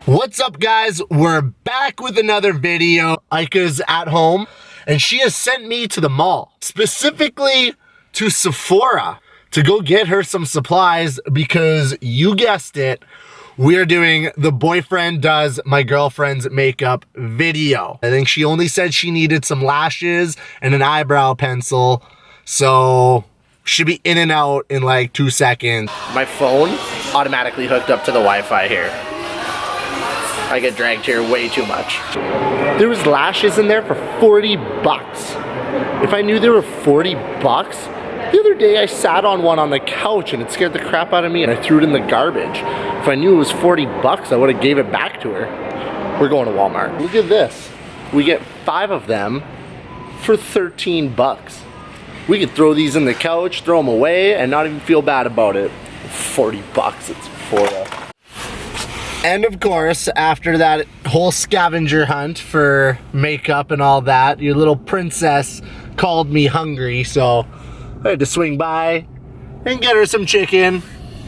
What's up, guys? We're back with another video. Ika's at home and she has sent me to the mall, specifically to Sephora, to go get her some supplies because you guessed it, we're doing the boyfriend does my girlfriend's makeup video. I think she only said she needed some lashes and an eyebrow pencil, so should be in and out in like 2 seconds. My phone automatically hooked up to the Wi-Fi here. I get dragged here way too much. There was lashes in there for 40 bucks. If I knew they were 40 bucks, the other day I sat on one on the couch and it scared the crap out of me and I threw it in the garbage. If I knew it was 40 bucks, I would have gave it back to her. We're going to Walmart. Look at this. We get 5 of them for 13 bucks. We could throw these in the couch, throw them away, and not even feel bad about it. 40 bucks, it's Sephora. And of course, after that whole scavenger hunt for makeup and all that, your little princess called me hungry, so I had to swing by and get her some chicken.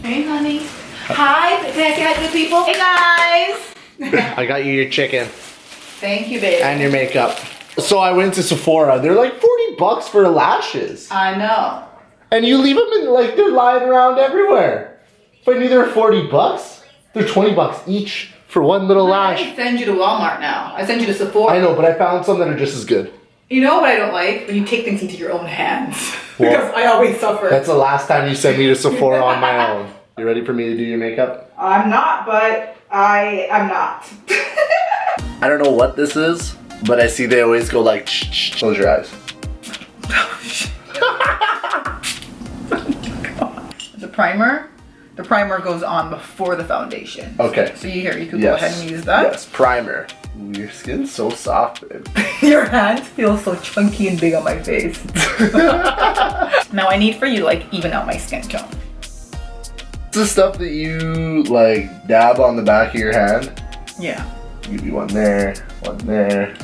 Hey, honey. Hi, can I say hi to the people? Hey, guys. I got you your chicken. Thank you, baby. And your makeup. So I went to Sephora. They're like 40 bucks for lashes. I know. And you leave them in, like, they're lying around everywhere. If I knew they were 40 bucks, they're 20 bucks each for one little lash. I send you to Walmart now. I send you to Sephora. I know, but I found some that are just as good. You know what I don't like? When you take things into your own hands. Because I always suffer. That's the last time you sent me to Sephora on my own. You ready for me to do your makeup? I'm not, but I'm not. I don't know what this is, but I see they always go like, shh. Close your eyes. The primer? The primer goes on before the foundation. Okay. So you could go ahead and use that. Yes, primer. Ooh, your skin's so soft, babe. Your hands feel so chunky and big on my face. Now I need for you to like even out my skin tone. It's the stuff that you like dab on the back of your hand. Yeah. Give you one there, one there.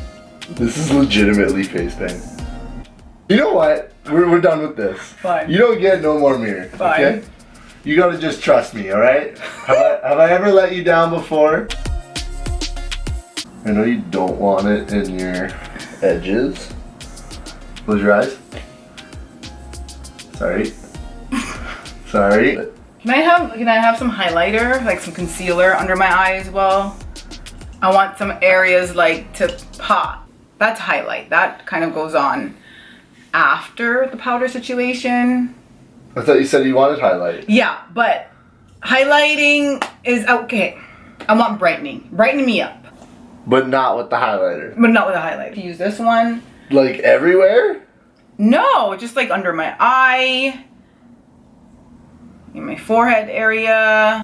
This is legitimately face paint. You know what? We're done with this. Fine. You don't get no more mirror. Fine. Okay? You gotta just trust me, alright? Have I ever let you down before? I know you don't want it in your edges. Close your eyes. Sorry. Sorry. Can I have some highlighter, like some concealer under my eye as well? I want some areas like to pop. That's highlight. That kind of goes on after the powder situation. I thought you said you wanted highlight. Yeah, but highlighting is okay. I want brightening. Brighten me up. But not with the highlighter. But not with a highlighter. Use this one. Like everywhere? No, just like under my eye. In my forehead area.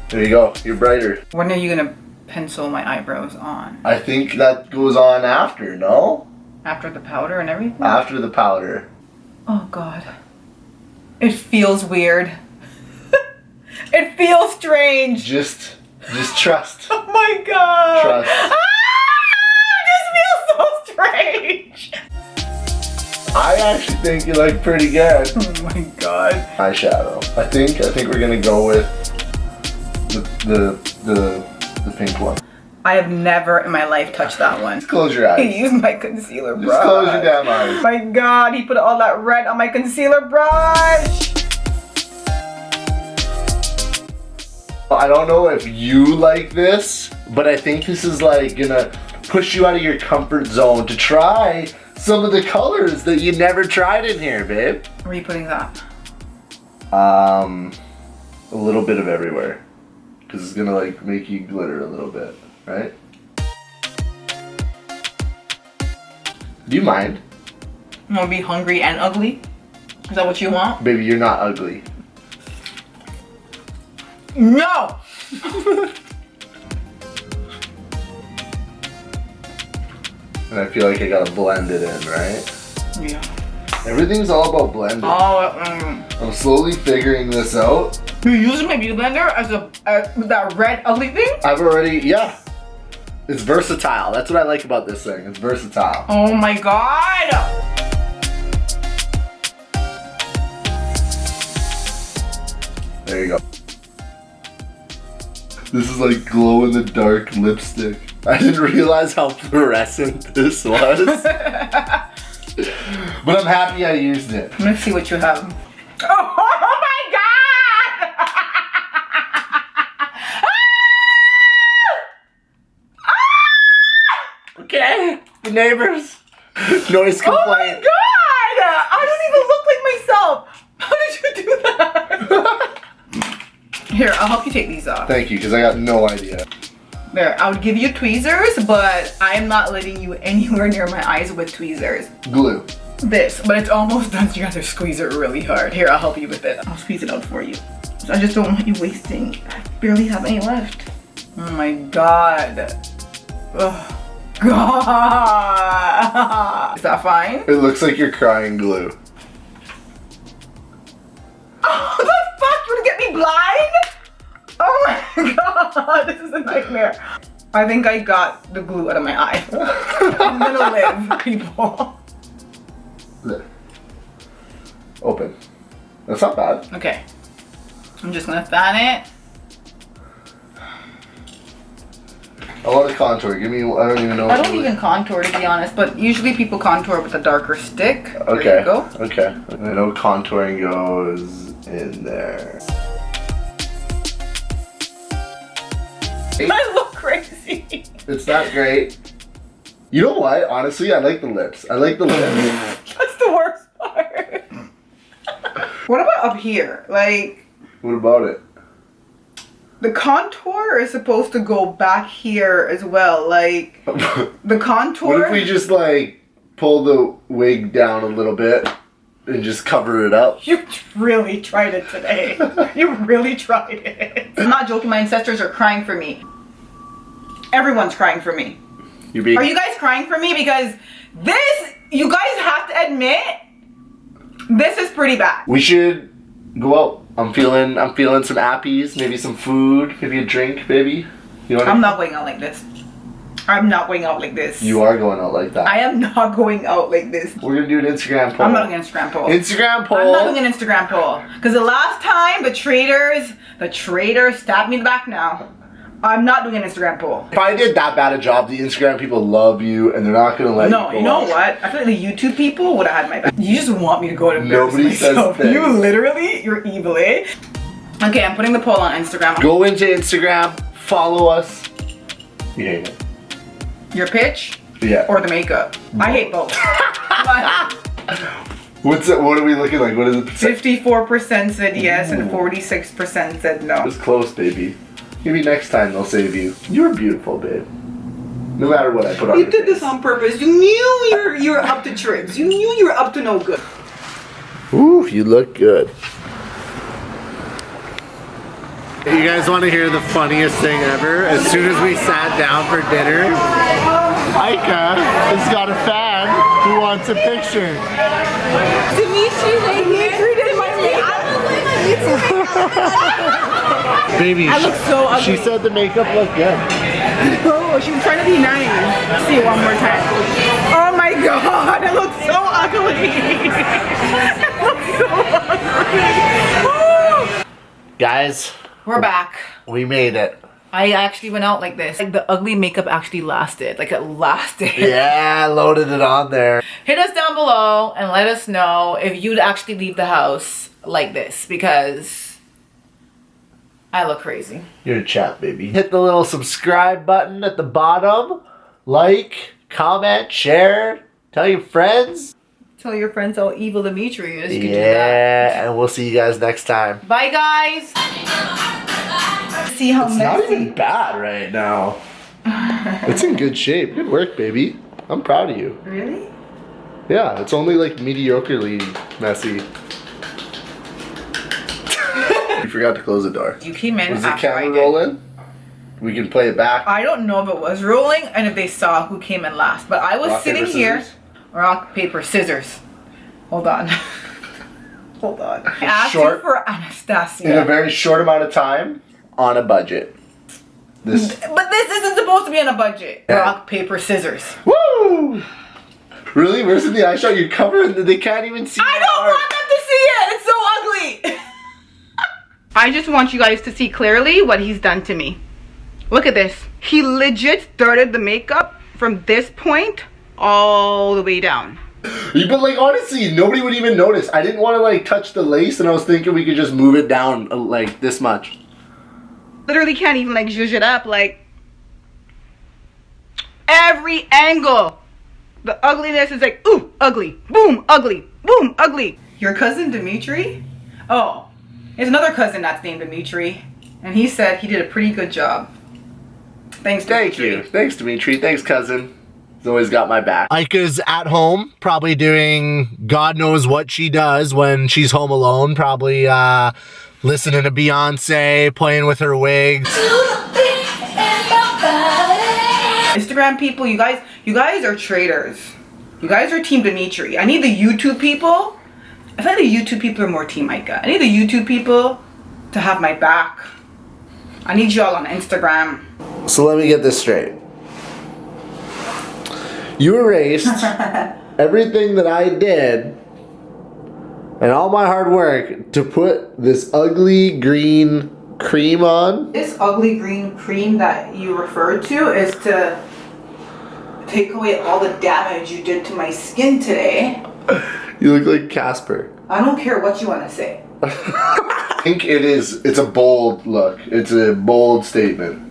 There you go. You're brighter. When are you gonna pencil my eyebrows on? I think that goes on after, no? After the powder and everything? After the powder. Oh God. It feels weird. It feels strange. Just trust. Oh my God. Trust. Ah, it just feels so strange. I actually think you look pretty good. Oh my God. Eyeshadow. I think we're gonna go with the pink one. I have never in my life touched that one. Just close your eyes. He used my concealer brush. Just close your damn eyes. My God, he put all that red on my concealer brush. I don't know if you like this, but I think this is like gonna push you out of your comfort zone to try some of the colors that you never tried in here, babe. Where are you putting that? A little bit of everywhere. Because it's gonna like make you glitter a little bit, right? Do you mind? You want to be hungry and ugly? Is that what you want? Baby, you're not ugly. No! And I feel like I gotta blend it in, right? Yeah. Everything's all about blending. I'm slowly figuring this out. You're using my beauty blender as that red ugly thing? I've already, yeah. It's versatile. That's what I like about this thing. It's versatile. Oh my God! There you go. This is like glow-in-the-dark lipstick. I didn't realize how fluorescent this was. But I'm happy I used it. I'm gonna see what you have. Oh my god! Okay, the neighbors. Noise complaint. Oh my god! I don't even look like myself. How did you do that? Here, I'll help you take these off. Thank you, because I got no idea. There, I would give you tweezers, but I'm not letting you anywhere near my eyes with tweezers. Glue. This, but it's almost done, so you have to squeeze it really hard. Here, I'll help you with it. I'll squeeze it out for you. So I just don't want you wasting. I barely have any left. Oh my god. Oh god. Is that fine? It looks like you're crying glue. Oh, the fuck? You wanna get me blind? Oh my god, this is a nightmare. I think I got the glue out of my eye. I'm gonna live, people. Open. That's not bad. Okay. I'm just gonna fan it. I want to contour. Give me, I don't even know. I don't even contour, to be honest, but usually people contour with a darker stick. Okay. There you go. Okay. I know contouring goes in there. I look crazy. It's not great. You know what? Honestly, I like the lips. I like the lips. That's the worst part. What about up here? Like, What about it? the contour is supposed to go back here as well. Like, the contour. What if we just like pull the wig down a little bit and just cover it up? You really tried it today. You really tried it. I'm not joking. My ancestors are crying for me. Everyone's crying for me. Are you guys crying for me? Because this, you guys have to admit, this is pretty bad. We should go out. I'm feeling some appies, maybe some food, maybe a drink, baby. You want? I'm not going out like this. I'm not going out like this. You are going out like that. I am not going out like this. We're gonna do an Instagram poll. I'm not doing an Instagram poll. Instagram poll. I'm not doing an Instagram poll. Because the last time the traitors stabbed me in the back now. I'm not doing an Instagram poll. If I did that bad a job, the Instagram people love you and they're not gonna let you go. No, you know what? I feel like the YouTube people would have had my back. You just want me to go to Nobody says things. You literally, you're evil, eh? Okay, I'm putting the poll on Instagram. Go into Instagram, follow us. You hate it. Your pitch? Yeah. Or the makeup? Both. I hate both. What's it? What are we looking like? What is it? 54% said yes and 46% said no. It's close, baby. Maybe next time they'll save you. You're beautiful, babe. No matter what I put on. You did this on purpose. You knew you were up to tricks. You knew you were up to no good. Ooh, you look good. You guys want to hear the funniest thing ever? As soon as we sat down for dinner, Ika has got a fan who wants a picture. Dimitri did my makeup. Baby, I look so ugly. She said the makeup looked good. No, she was trying to be nice. Let's see it one more time. Oh my god, I look so ugly. I look so ugly. Guys, we're back. We made it. I actually went out like this. Like the ugly makeup actually lasted. Like it lasted. Yeah, I loaded it on there. Hit us down below and let us know if you'd actually leave the house like this, because I look crazy. You're a chap, baby. Hit the little subscribe button at the bottom. Like, comment, share, tell your friends. Tell your friends how evil Dimitri is. You can do Yeah, that. and we'll see you guys next time. Bye, guys. See how It's messy. not even bad right now. It's in good shape. Good work, baby. I'm proud of you. Really? Yeah, it's only like mediocrely messy. You forgot to close the door. You came in Was the after I camera did. rolling? We can play it back. I don't know if it was rolling and if they saw who came in last, but I was Rock, sitting paper, here. scissors? Rock, paper, scissors. Hold on. Hold on. I asked Short. you for In a Anastasia. very short amount of time, on a budget. This. But this isn't supposed to be on a budget. Yeah. Rock, paper, scissors. Woo! Really? Where's in the eyeshadow? You're covering. They can't even see. I don't want them to see it. It's so ugly. I just want you guys to see clearly what he's done to me. Look at this. He legit started the makeup from this point all the way down. But like, honestly, nobody would even notice. I didn't want to like touch the lace, and I was thinking we could just move it down like this much. Literally can't even like zhuzh it up, like every angle. The ugliness is like, ooh, ugly, boom, ugly. Your cousin Dimitri? Oh, there's another cousin that's named Dimitri, and he said he did a pretty good job. Thanks, Dimitri. Thank you. Thanks, Dimitri. Thanks, cousin. He's always got my back. Ika's at home, probably doing God knows what she does when she's home alone. Probably listening to Beyonce, playing with her wigs. Instagram people, you guys are traitors. You guys are Team Dimitri. I need the YouTube people. I feel like the YouTube people are more Team Ika. I need the YouTube people to have my back. I need y'all on Instagram. So let me get this straight. You erased everything that I did and all my hard work to put this ugly green cream on. This ugly green cream that you referred to is to take away all the damage you did to my skin today. You look like Casper. I don't care what you want to say. I think it's a bold look. It's a bold statement.